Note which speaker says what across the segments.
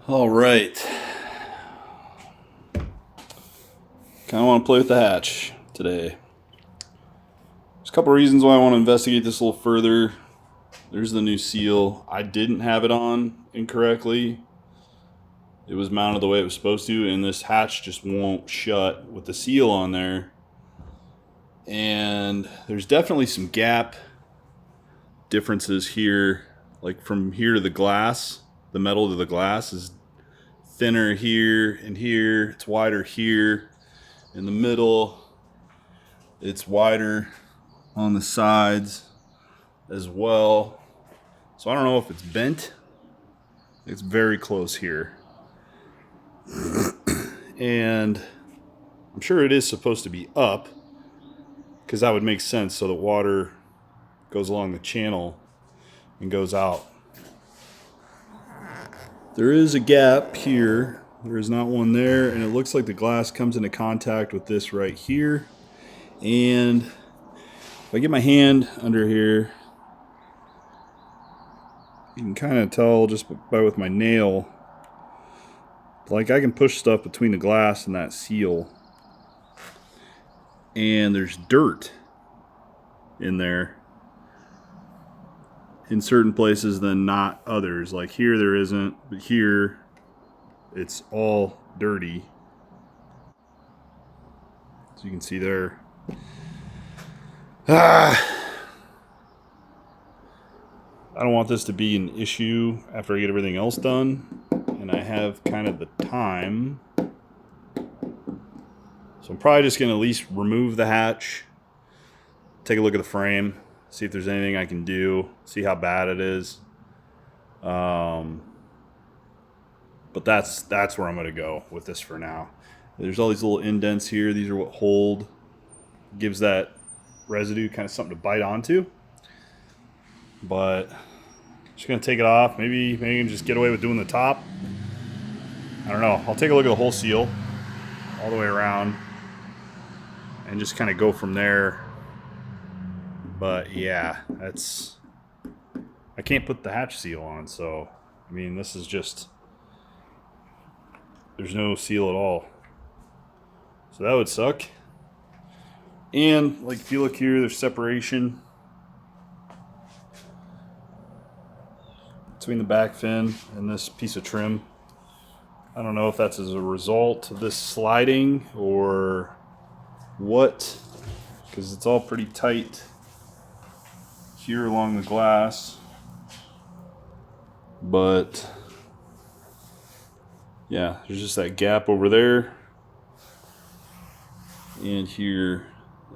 Speaker 1: All right. Kind of want to play with the hatch today. There's a couple reasons why I want to investigate this a little further. There's the new seal. I didn't have it on incorrectly. It was mounted the way it was supposed to, and this hatch just won't shut with the seal on there. And there's definitely some gap differences here. Like from here to the glass, the metal to the glass is thinner here and here. It's wider here. In the middle, it's wider on the sides as well. So I don't know if it's bent. It's very close here. And I'm sure it is supposed to be up, because that would make sense, so the water goes along the channel and goes out. There is a gap here. There is not one there, and it looks like the glass comes into contact with this right here. And if I get my hand under here, you can kind of tell just by with my nail, like I can push stuff between the glass and that seal. And there's dirt in there in certain places than not others. Like here there isn't, but here it's all dirty. So you can see there. I don't want this to be an issue after I get everything else done, and I have kind of the time. So I'm probably just going to at least remove the hatch, take a look at the frame, see if there's anything I can do, see how bad it is. But that's where I'm going to go with this for now. There's all these little indents here. These are what hold, gives that residue kind of something to bite onto. But just going to take it off. Maybe I can just get away with doing the top. I don't know. I'll take a look at the whole seal all the way around and just kind of go from there. But yeah, I can't put the hatch seal on, so I mean, this is just, there's no seal at all. So that would suck. And like if you look here, there's separation between the back fin and this piece of trim. I don't know if that's as a result of this sliding or what, because it's all pretty tight here along the glass. But yeah, there's just that gap over there and here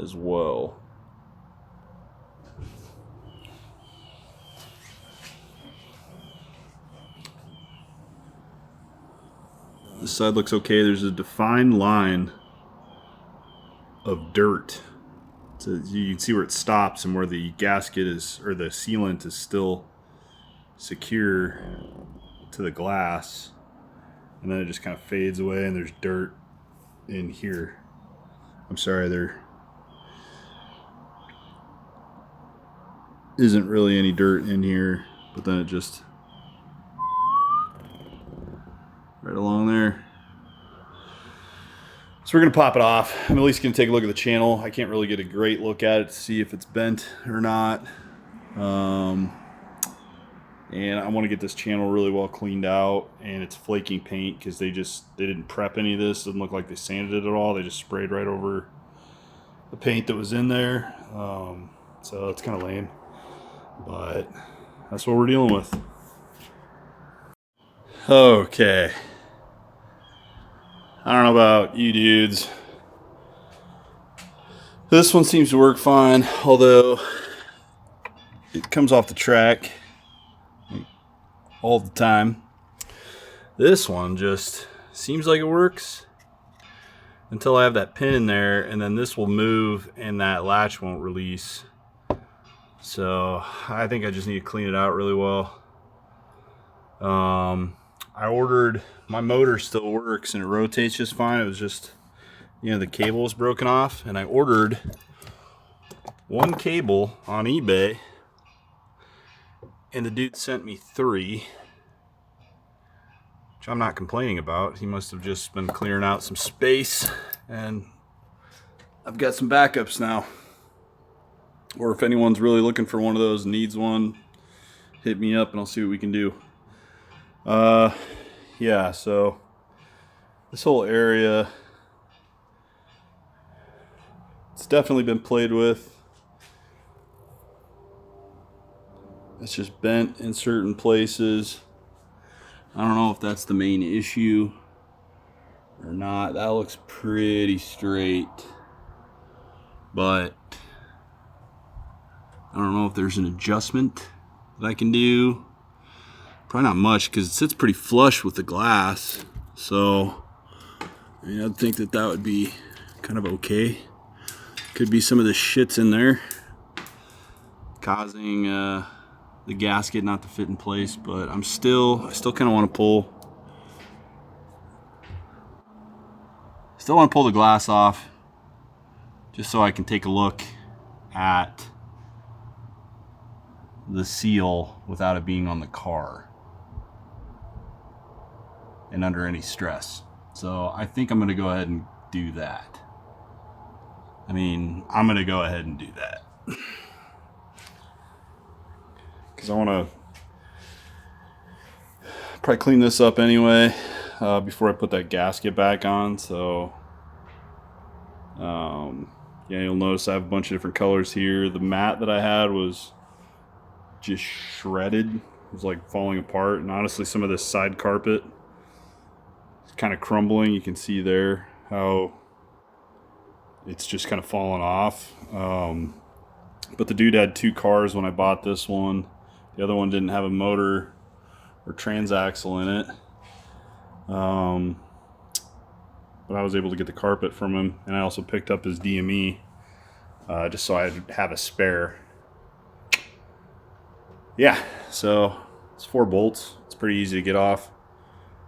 Speaker 1: as well. This side looks okay. There's a defined line of dirt. So you can see where it stops and where the gasket is, or the sealant is still secure to the glass. And then it just kind of fades away and there's dirt in here. I'm sorry, there isn't really any dirt in here, but then it just right along there. So we're going to pop it off. I'm at least going to take a look at the channel. I can't really get a great look at it to see if it's bent or not. And I want to get this channel really well cleaned out, and it's flaking paint because they didn't prep any of this. It doesn't look like they sanded it at all. They just sprayed right over the paint that was in there. So it's kind of lame, but that's what we're dealing with. Okay. I don't know about you dudes. This one seems to work fine, although it comes off the track all the time. This one just seems like it works until I have that pin in there, and then this will move and that latch won't release. So I think I just need to clean it out really well. I ordered, my motor still works and it rotates just fine. It was just, the cable was broken off, and I ordered one cable on eBay, and the dude sent me 3. which I'm not complaining about. He must have just been clearing out some space, and I've got some backups now. Or if anyone's really looking for one of those, needs one, hit me up and I'll see what we can do. Yeah, so this whole area, it's definitely been played with. It's just bent in certain places. I don't know if that's the main issue or not. That looks pretty straight, but I don't know if there's an adjustment that I can do. Probably not much because it sits pretty flush with the glass. So, I mean, I'd think that that would be kind of okay. Could be some of the shits in there causing the gasket not to fit in place, but I still kind of want to pull. Still want to pull the glass off just so I can take a look at the seal without it being on the car and under any stress. So I think I'm going to go ahead and do that. I'm going to go ahead and do that. Because I want to probably clean this up anyway before I put that gasket back on. So yeah, you'll notice I have a bunch of different colors here. The mat that I had was just shredded. It was like falling apart, and honestly some of this side carpet is kind of crumbling. You can see there how it's just kind of fallen off. But the dude had 2 cars when I bought this one. The other one didn't have a motor or transaxle in it. But I was able to get the carpet from him, and I also picked up his DME just so I'd have a spare. Yeah, so it's 4 bolts. It's pretty easy to get off.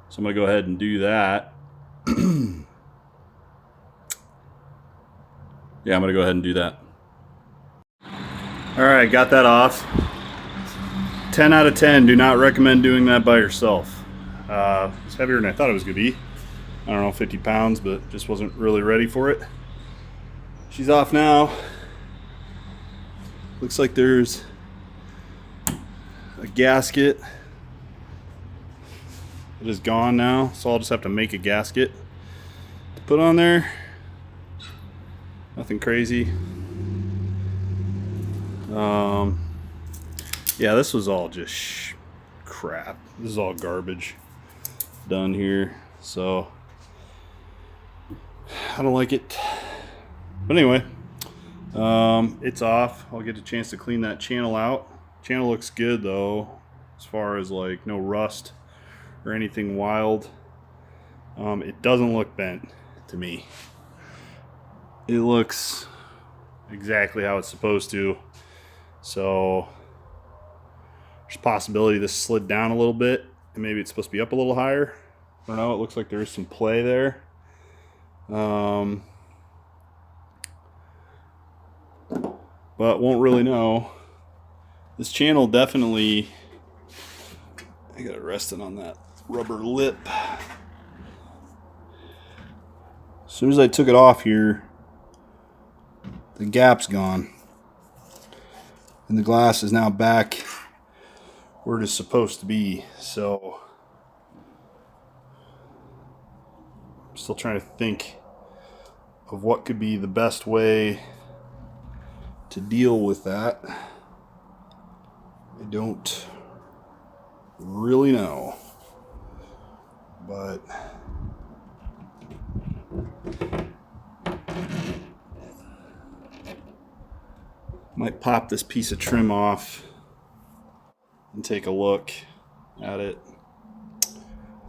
Speaker 1: So I'm going to go ahead and do that. Yeah, I'm going to go ahead and do that. Alright, got that off. 10 out of 10. Do not recommend doing that by yourself. It's heavier than I thought it was going to be. I don't know, 50 pounds, but just wasn't really ready for it. She's off now. Looks like there's a gasket. It is gone now, so I'll just have to make a gasket to put on there. Nothing crazy. Yeah, this was all just crap. This is all garbage done here, so I don't like it. But anyway, it's off. I'll get a chance to clean that channel out. Channel looks good though, as far as like no rust or anything wild. It doesn't look bent to me. It looks exactly how it's supposed to. So there's a possibility this slid down a little bit and maybe it's supposed to be up a little higher. I don't know, it looks like there is some play there. But won't really know. This channel definitely, I got it resting on that rubber lip. As soon as I took it off here, the gap's gone. And the glass is now back where it is supposed to be. So I'm still trying to think of what could be the best way to deal with that. I don't really know, but might pop this piece of trim off and take a look at it.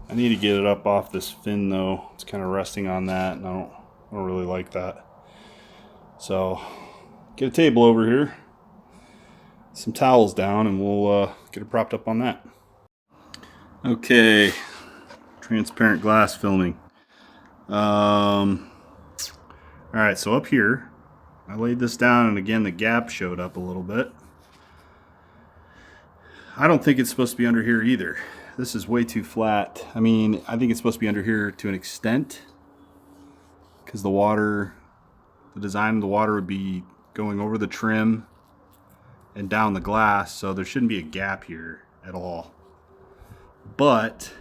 Speaker 1: I need to get it up off this fin though. It's kind of resting on that, and I don't really like that. So get a table over here, some towels down, and we'll get it propped up on that. Okay, transparent glass filming. Alright, so up here I laid this down, and again the gap showed up a little bit. I don't think it's supposed to be under here either. this is way too flat. I mean, I think it's supposed to be under here to an extent, because the water, the design of the water would be going over the trim and down the glass, so there shouldn't be a gap here at all. But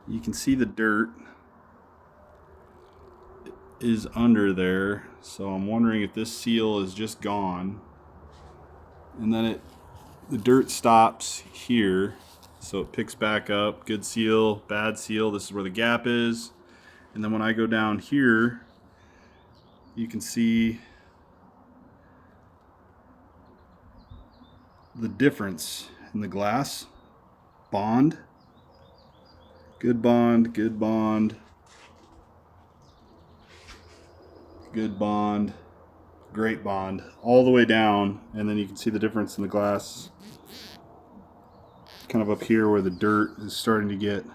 Speaker 1: you can see the dirt is under there, so I'm wondering if this seal is just gone, and then the dirt stops here, so it picks back up. Good seal, bad seal. This is where the gap is, and then when I go down here, you can see the difference in the glass. Bond, good bond, good bond, good bond, great bond, all the way down, and then you can see the difference in the glass kind of up here where the dirt is starting to get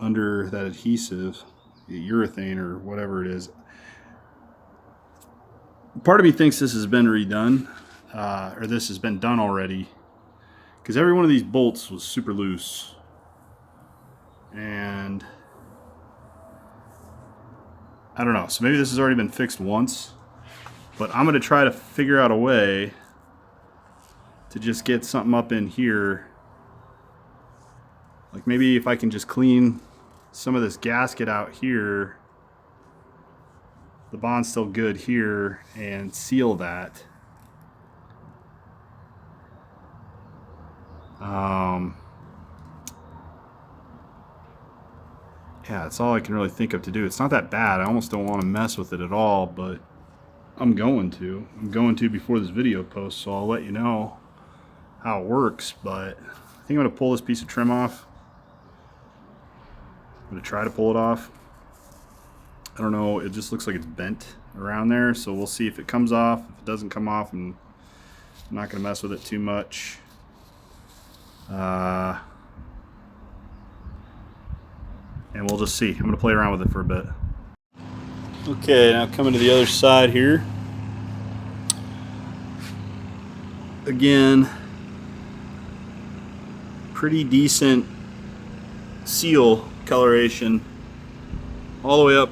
Speaker 1: under that adhesive, urethane or whatever it is. Part of me thinks this has been redone, or this has been done already, because every one of these bolts was super loose, and I don't know, so maybe this has already been fixed once, but I'm going to try to figure out a way to just get something up in here. Like maybe if I can just clean some of this gasket out here, the bond's still good here, and seal that. Yeah, that's all I can really think of to do. It's not that bad. I almost don't want to mess with it at all, but I'm going to. I'm going to before this video posts, so I'll let you know how it works. But I think I'm going to pull this piece of trim off. I'm going to try to pull it off. I don't know, it just looks like it's bent around there, so we'll see if it comes off. If it doesn't come off, and I'm not going to mess with it too much. And we'll just see. I'm going to play around with it for a bit. Okay, now coming to the other side here. Again, pretty decent seal coloration all the way up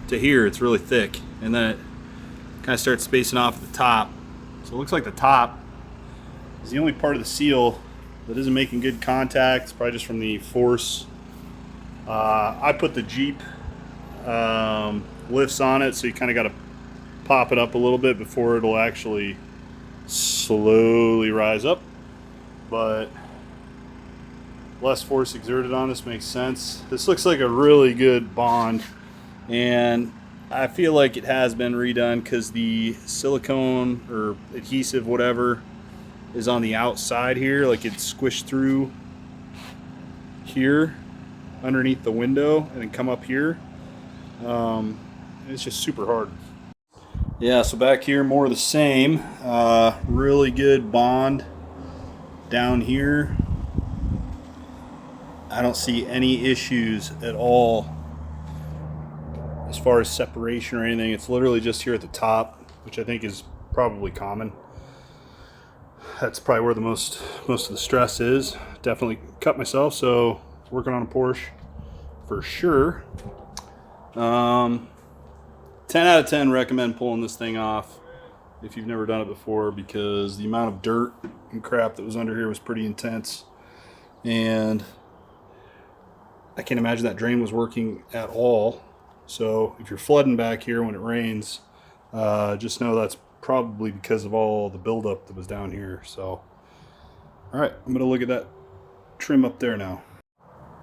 Speaker 1: to here. It's really thick, and then it kind of starts spacing off at the top. So it looks like the top is the only part of the seal that isn't making good contact. It's probably just from the force. I put the Jeep lifts on it, so you kind of got to pop it up a little bit before it'll actually slowly rise up. But less force exerted on this makes sense. This looks like a really good bond, and I feel like it has been redone because the silicone or adhesive, whatever, is on the outside here, like it's squished through here underneath the window and then come up here. It's just super hard. Yeah, so back here, more of the same. Really good bond down here. I don't see any issues at all as far as separation or anything. It's literally just here at the top, which I think is probably common. That's probably where the most of the stress is. Definitely cut myself, so working on a Porsche for sure. 10 out of 10 recommend pulling this thing off if you've never done it before, because the amount of dirt and crap that was under here was pretty intense, and I can't imagine that drain was working at all. So if you're flooding back here when it rains, just know that's probably because of all the buildup that was down here. So alright, I'm gonna look at that trim up there now.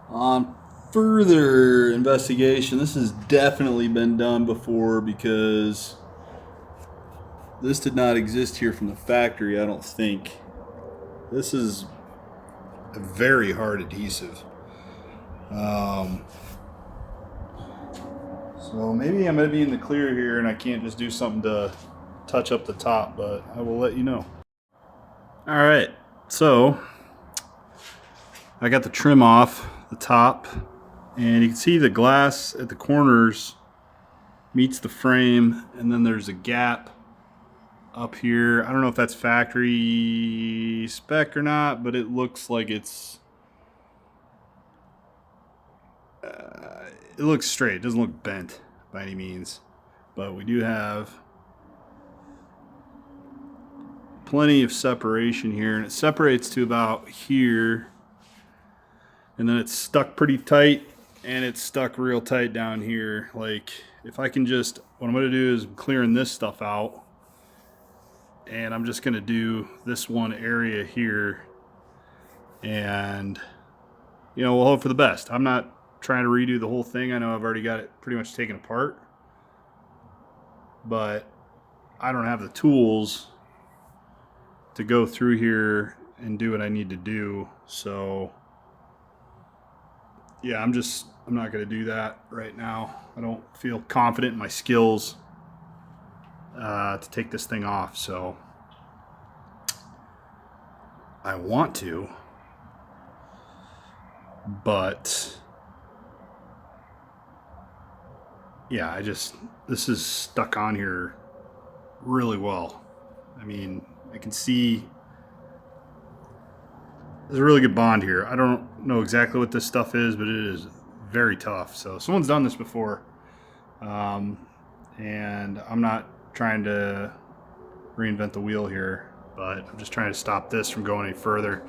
Speaker 1: On further investigation, this has definitely been done before, because this did not exist here from the factory, I don't think. This is a very hard adhesive. So maybe I'm going to be in the clear here and I can't just do something to touch up the top, but I will let you know. Alright, so I got the trim off the top, and you can see the glass at the corners meets the frame, and then there's a gap up here. I don't know if that's factory spec or not, but it looks like it looks straight. It doesn't look bent by any means, but we do have plenty of separation here, and it separates to about here, and then it's stuck pretty tight, and it's stuck real tight down here. Like, if I can just, what I'm going to do is I'm clearing this stuff out, and I'm just going to do this one area here, and you know, we'll hope for the best. I'm not trying to redo the whole thing. I know I've already got it pretty much taken apart, but I don't have the tools to go through here and do what I need to do. So yeah, I'm not going to do that right now. I don't feel confident in my skills to take this thing off. So I want to, but yeah, this is stuck on here really well. I mean, I can see there's a really good bond here. I don't know exactly what this stuff is, but it is very tough. So someone's done this before, and I'm not trying to reinvent the wheel here, but I'm just trying to stop this from going any further.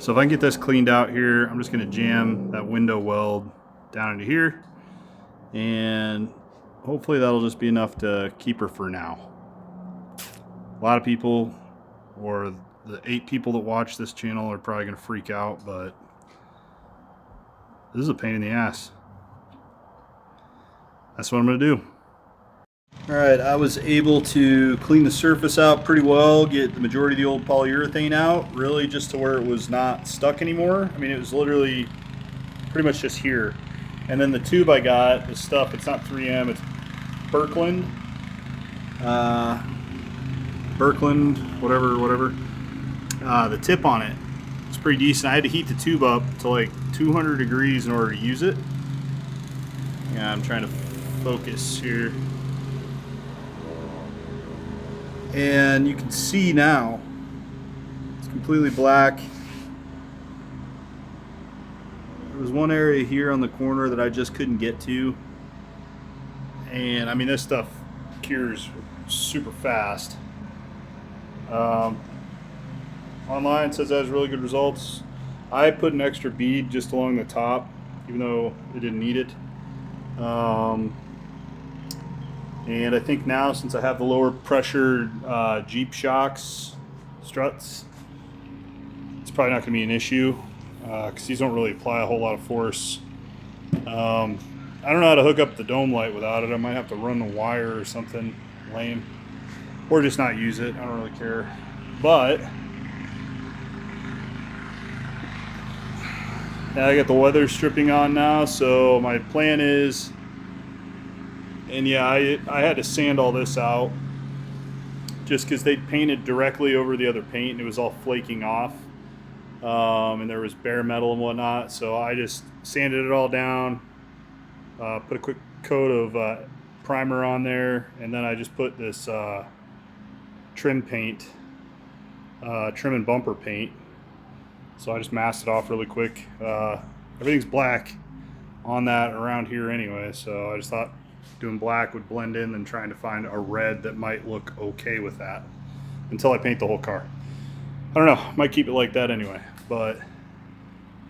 Speaker 1: So if I can get this cleaned out here, I'm just going to jam that window weld down into here, and hopefully that'll just be enough to keep her for now. A lot of people, or the 8 people that watch this channel, are probably going to freak out, but this is a pain in the ass. That's what I'm going to do. Alright, I was able to clean the surface out pretty well, get the majority of the old polyurethane out, really just to where it was not stuck anymore. I mean, it was literally pretty much just here. And then the tube I got, the stuff, it's not 3M, it's Birkeland. Birkeland, whatever. The tip on it, it's pretty decent. I had to heat the tube up to like 200 degrees in order to use it. Yeah, I'm trying to focus here. And you can see now, it's completely black. There was one area here on the corner that I just couldn't get to. And I mean, this stuff cures super fast. Online says that has really good results. I put an extra bead just along the top, even though it didn't need it. And I think now, since I have the lower pressure Jeep shocks, struts, it's probably not going to be an issue, because these don't really apply a whole lot of force. I don't know how to hook up the dome light without it. I might have to run the wire or something lame, or just not use it. I don't really care. But yeah, I got the weather stripping on now, so my plan is, and yeah, I had to sand all this out just because they painted directly over the other paint and it was all flaking off, and there was bare metal and whatnot. So I just sanded it all down, put a quick coat of primer on there, and then I just put this trim paint, trim and bumper paint. So I just masked it off really quick. Everything's black on that around here anyway, so I just thought doing black would blend in than trying to find a red that might look okay with that until I paint the whole car. I don't know, might keep it like that anyway. But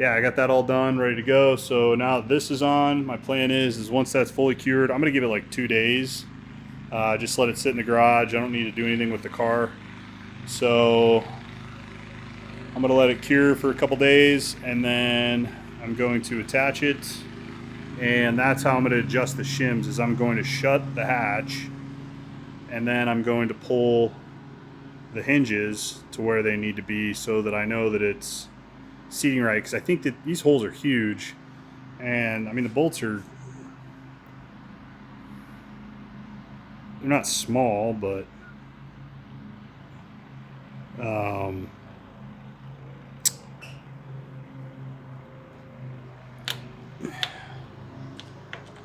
Speaker 1: yeah, I got that all done, ready to go. So now that this is on, my plan is once that's fully cured, I'm gonna give it like 2 days. Just let it sit in the garage. I don't need to do anything with the car. So I'm gonna let it cure for a couple days, and then I'm going to attach it. And that's how I'm going to adjust the shims, is I'm going to shut the hatch, and then I'm going to pull the hinges to where they need to be so that I know that it's seating right, because I think that these holes are huge, and I mean the bolts are, they're not small, but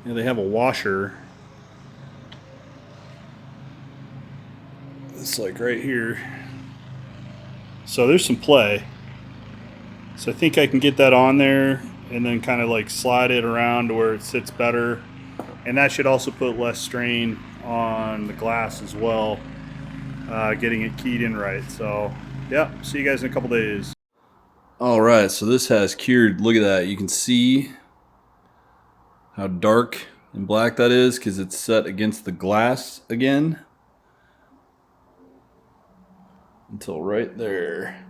Speaker 1: they have a washer. it's like right here. So there's some play. So I think I can get that on there and then kind of like slide it around to where it sits better. And that should also put less strain on the glass as well, getting it keyed in right. So yeah, see you guys in a couple days. All right, so this has cured. Look at that. You can see how dark and black that is because it's set against the glass again. Until right there.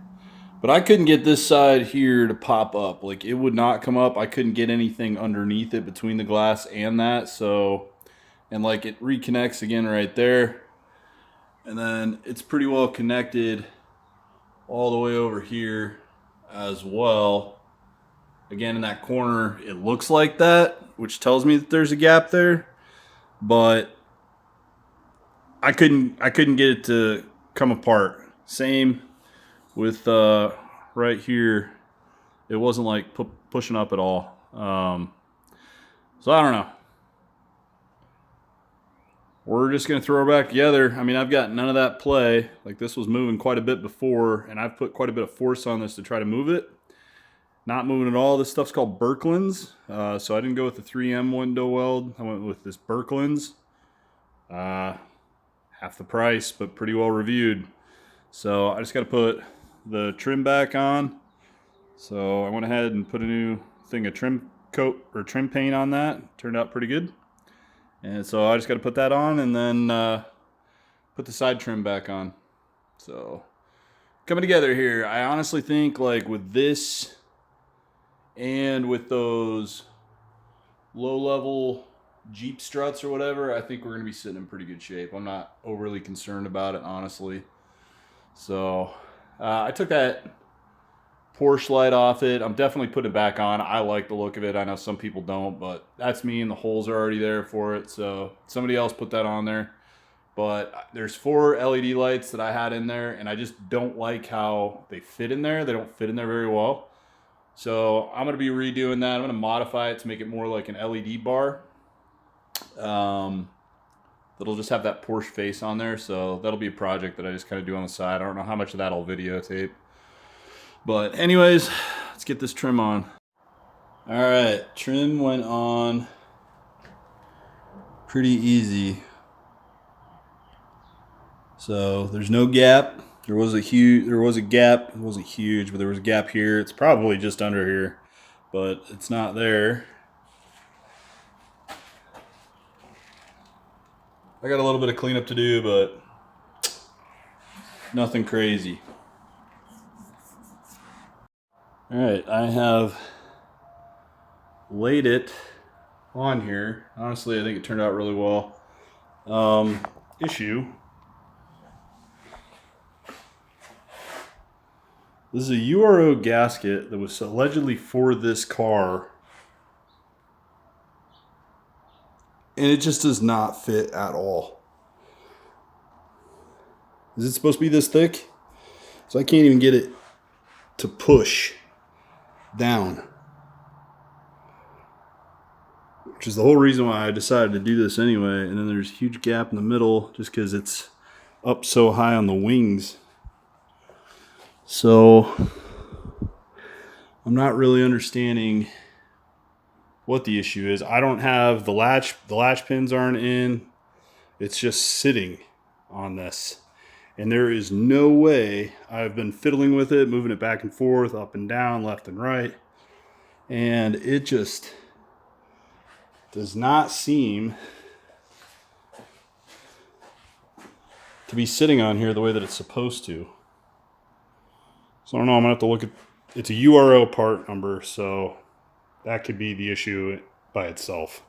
Speaker 1: But I couldn't get this side here to pop up. Like, it would not come up. I couldn't get anything underneath it between the glass and that. So, and like it reconnects again right there. And then it's pretty well connected all the way over here as well. Again, in that corner, it looks like that, which tells me that there's a gap there. But I couldn't get it to come apart. Same with right here. It wasn't like pushing up at all. So I don't know. We're just going to throw her back together. I mean, I've got none of that play. Like, this was moving quite a bit before, and I've put quite a bit of force on this to try to move it. Not moving at all. This stuff's called Birkeland's. So I didn't go with the 3M window weld. I went with this Birkeland's. Half the price, but pretty well reviewed. So I just got to put the trim back on. So I went ahead and put a new thing of trim coat or trim paint on that. Turned out pretty good. And so I just got to put that on and then put the side trim back on. So coming together here. I honestly think like with this and with those low level Jeep struts or whatever, I think we're going to be sitting in pretty good shape. I'm not overly concerned about it, honestly. So I took that Porsche light off it. I'm definitely putting it back on. I like the look of it. I know some people don't, but that's me, and the holes are already there for it. So somebody else put that on there. But there's 4 LED lights that I had in there, and I just don't like how they fit in there. They don't fit in there very well. So I'm going to be redoing that. I'm going to modify it to make it more like an LED bar. That'll just have that Porsche face on there. So that'll be a project that I just kind of do on the side. I don't know how much of that I'll videotape. But anyways, let's get this trim on. All right, trim went on pretty easy. So there's no gap. There was a gap. It wasn't huge, but there was a gap here. It's probably just under here, but it's not there. I got a little bit of cleanup to do, but nothing crazy. All right, I have laid it on here. Honestly, I think it turned out really well. Issue. This is a URO gasket that was allegedly for this car. And it just does not fit at all. Is it supposed to be this thick? So I can't even get it to push down. Which is the whole reason why I decided to do this anyway. And then there's a huge gap in the middle just because it's up so high on the wings. So I'm not really understanding what the issue is. I don't have the latch pins aren't in. It's just sitting on this. And there is no way. I've been fiddling with it, moving it back and forth, up and down, left and right. And it just does not seem to be sitting on here the way that it's supposed to. So I don't know, I'm gonna have to look at, it's a URO part number, so that could be the issue by itself.